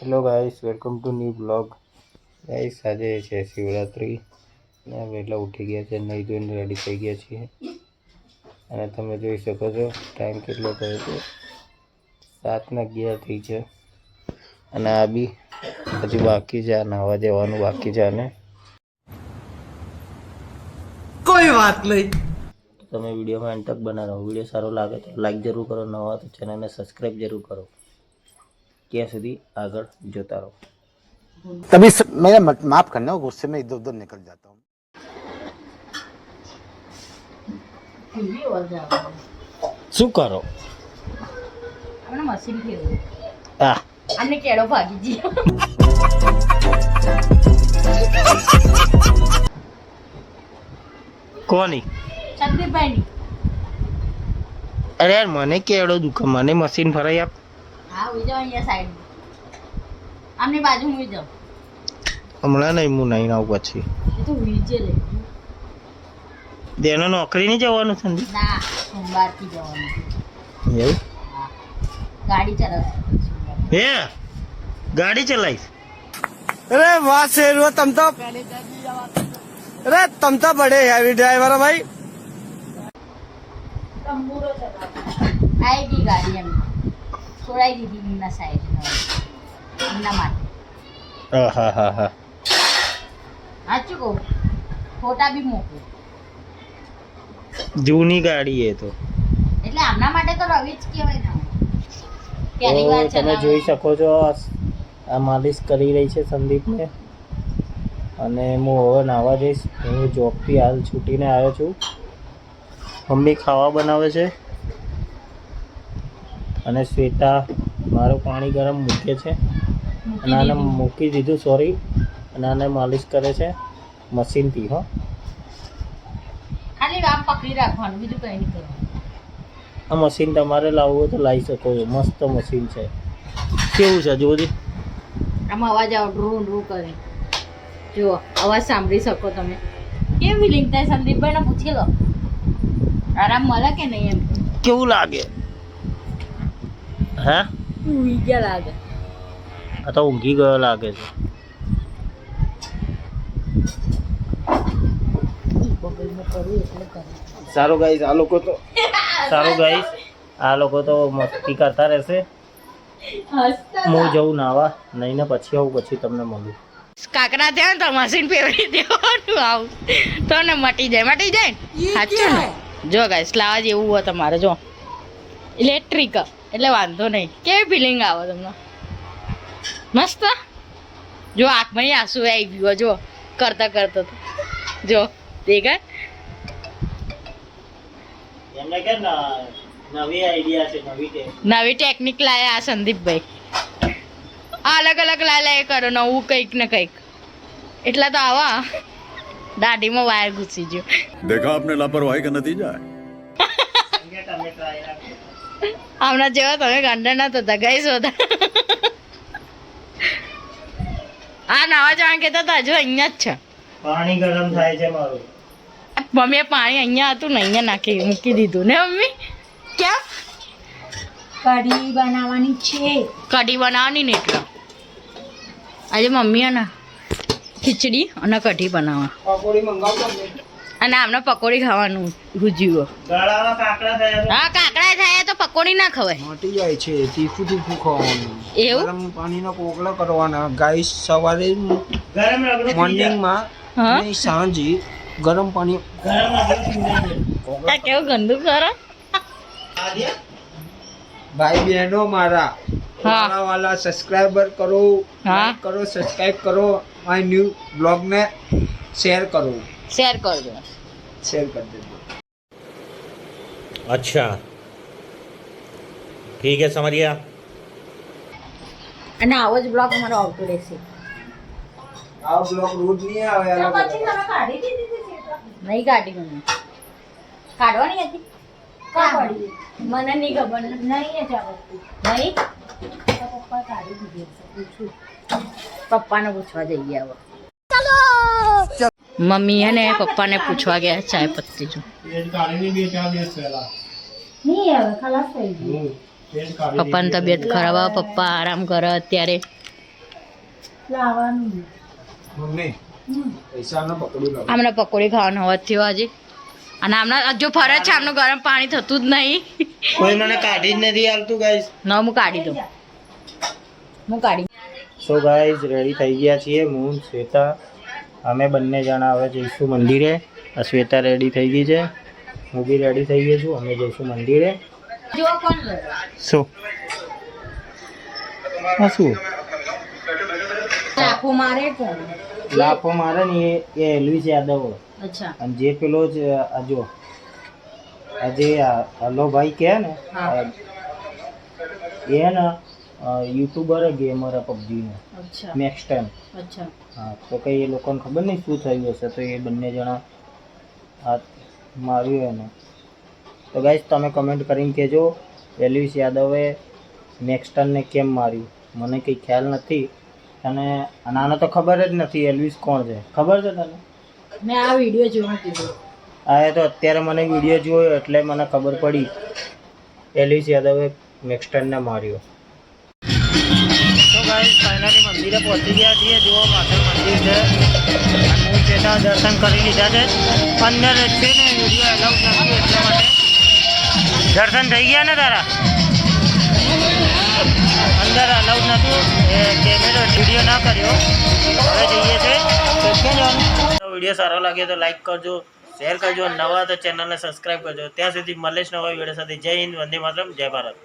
Hello guys, welcome to new blog. Guys, આજે છે શિવરાત્રિ ને વહેલા ઉઠી ગયા છે, નહીં ધોઈને રેડી થઈ ગયા છીએ. અને તમે જોઈ શકો છો ટાઈમ કેટલો થયો છે, 7:11 થઈ છે. અને આ બી હજી બાકી છે, આ નાહવા જવાનું બાકી છે. અને કોઈ વાત નહીં. તમે વિડીયોમાં એન્ડ તક બનાવો. વિડીયો સારો લાગે તો લાઈક જરૂર કરો, નવા તો ચેનલને સબસ્ક્રાઈબ જરૂર કરો. ત્યાં સુધી આગળ જોતા રહો. तभी मेरा माफ करना, गुस्से में इधर उधर निकल जाता हूँ. શું કરો? આપણે મશીન ફેરવું. આ આને કેળો ભાગી ગયો. કોની? સંદીપભાઈની. અરે યાર, મને કેળો દુખે, મને મશીન ફરાઈ આપ. હા, ઉઈ જાઓ અહીંયા સાઈડ. આમની બાજુ ઉઈ જાઓ. હમણાં નહીં, હું નહીં આવું પછી. એ તો ઉઈ લે. દેનો નોકરી નહીં જવાનું સંદીપ? ના, સોમવારથી જવાનું. એવું? હા. ગાડી ચલાવશે. હે, ગાડી ચલાવીશ? अरे वाह शेर तुम तो, अरे तुम तो बड़े हैवी ड्राइवर हो भाई. તંબુરો ચલાવશે. આઈ ગઈ ગાડી એમ. છોડાઈ દીધી એમના સાઈડ. એમના માટે. હા હા હા. સાચું કહું, ફોટા બી મોકલું. જૂની ગાડી એ તો. એટલે આમના માટે તો રવિ જ કહેવાય ને. પહેલી વાર તો તમે જોઈ શકો છો, આ માલિશ કરી રહી છે સંદીપને. અને હું હવે નાહવા જઈશ. હું જોબથી હાલ છૂટીને આવ્યો છું. મમ્મી ખાવા બનાવે છે અને શ્વેતા મારું પાણી ગરમ મૂકે છે. અને આને મૂકી દીધું, સોરી. અને આને માલિશ કરે છે મશીનથી. હો, ખાલી આમ પકડી રાખવાનું, બીજું કંઈ નહીં કરવાનું. આ મશીન તમારે લાવવું હોય તો લાવી શકો છો. મસ્ત મશીન છે. કેવું છે જોજી? આમ અવાજ આવો, ડ્રૂ ડ્રૂ કરે. જુઓ, અવાજ સાંભળી શકો તમે. કેવી ફિલિંગ થાય સંદીપભાઈને પૂછી લો. આરામ મળે કે નહીં એમ. કેવું લાગે? હે, ઊંઘી ગયા લાગે. આ તો ઊંઘી ગયો લાગે છે. સારું ગાઈસ, આ લોકો તો આ લોકો તો મસ્તી કરતા રહેશે. હું જઉં નાવા, નહીં ને પછી આવું, પછી તમને મળું. કાકરા થયા ને તો મશીન ફેરવી દેવાનું. આવું તો ને મટી જાય ને સાચું ને. જો ગાઈસ, લાવા જેવું હોય તમારે. જો ઇલેક્ટ્રિક એટલે વાંધો નહીં. કેવી ફિલિંગ આવે તમને? મસ્ત. જો આંખમાં આંસુ આવી ગયું. જો કરતા કરતા તો જો દેખાય. એમને કે નવી આઈડિયા છે, નવી ટેકનિક લાયા આ સંદીપભાઈ. અલગ અલગ લાય કરો, નવું કંઈક ને કંઈક. એટલા તો આવા દાઢીમાં વાયર ઘૂસી ગયો. देखा आपने लापरवाही का नतीजा है. હમણાં જેવા તમે ગાંડા ના થતા ગઈ શોધા. આ નાવા જવાનું કહેતા હતા, હજુ અહીંયા જ છે. પાણી ગરમ થાય છે મારું. મમ્મીએ પાણી અહીંયા હતું ને અહીંયા નાખી મૂકી દીધું ને મમ્મી. ક્યાં કઢી બનાવવાની છે? કઢી બનાવવાની ને એટલે આજે મમ્મીએ ને ખીચડી અને કઢી બનાવવા. અને આમને પકોડી ખાવાનું ગુજ્યું. ગળામાં કાકડા થયા છે. હા, કાકડા થાય તો પકોડી ના ખવાય. મટી જાય છે, તીખું તીખું ખાવાનું. એવું? ગરમ પાણીનો કોગળો કરવાના. ગાઈસ, સવારે ગરમ રગડો પી જા. મોર્નિંગમાં હા? અને સાંજે ગરમ પાણી. ગરમ રગડો પી જાય. આ કેવું ગંદુ કરો. ભાઈ બહેનો મારા, હા. વાલા સબસ્ક્રાઇબર કરો, હા. like કરો, સબસ્ક્રાઇબ કરો, માય ન્યૂ બ્લોગ ને શેર કરો. શેર કરજો. શેર કરી દેજો. अच्छा ठीक है समझ गया. અને આવો જ બ્લોગ અમારો આવતો રહેશે. આ બ્લોગ રોજ નહીં આવે. અલગ અલગ. નહીં કાઢી મને. કાઢવાની હતી? કાઢી. મને નહીં ખબર. નહીં જ આવડતું. નહીં? પપ્પા કાઢી દીધી હશે. પૂછું. પપ્પાને પૂછવા જઈએ હવે. મમ્મી હે ને પપ્પાને પૂછવા ગયા ચાય પત્તી જો. નહીં હવે ખલાસ થઈ ગયું. પપ્પાની તબિયત ખરાબ આવે, પપ્પા આરામ કરે અત્યારે. આમને પકોડી ખાવાનો અવાજ થયો આજે અને આમના જો ફરે છે આમનું ગરમ પાણી થતું જ નહીં કોઈ મને કાઢી જ નથી આવતું ગાઈસ. ન હું કાઢી દઉં સો ગાઈસ રેડી થઈ ગયા છીએ હું શ્વેતા અમે બંને જણા હવે જઈશું મંદિરે. આ શ્વેતા રેડી થઈ ગઈ છે, હું બી રેડી થઈ ગયો છું. અમે જઈશું મંદિરે. જો કોણ શું આ શું લાફો મારે કોણ લાફો મારે ને એ એલવીસ યાદવ. અચ્છા અને જે પેલો જ આ જો આ જે હલો ભાઈ કહે ને એ ને યુટ્યુબર ગેમર પબજીનો અચ્છા મેક્સટન. અચ્છા હા તો કંઈ એ લોકોને ખબર નહીં શું થયું હશે તો એ બંને જણા હાથ માર્યું એને. તો ગાઈસ તમે કમેન્ટ કરીને કહેજો એલવીસ યાદવે મેક્સટનને કેમ માર્યું. મને કંઈ ખ્યાલ નથી અને આને તો ખબર જ નથી એલવીસ કોણ છે. ખબર છે તને? મેં આ વિડીયો જોયું કીધું આ તો અત્યારે મને વિડીયો જોયો એટલે મને ખબર પડી એલવીસ યાદવે મેક્સટનને માર્યો. તો ગાઈસ ફાઇનલી મંદિરે પહોંચી ગયા છીએ. જુઓ પાછળ મંદિર છે અને હું તેના દર્શન કરી લીધા છે. અંદર છે ને વિડીયો એલાઉડ નથી એટલા માટે. દર્શન થઈ ગયા ને તારા? અંદર અલાઉડ નહોતું એ કેમેરો વિડીયો ના કર્યો. હવે જઈએ છીએ તો ક્યાં જવાનું? વિડીયો સારો લાગે તો લાઈક કરજો, શેર કરજો, નવા તો ચેનલને સબસ્ક્રાઈબ કરજો. ત્યાં સુધી મળીશ નવા વિડીયો સાથે. જય હિન્દ, વંદે માતરમ, જય ભારત.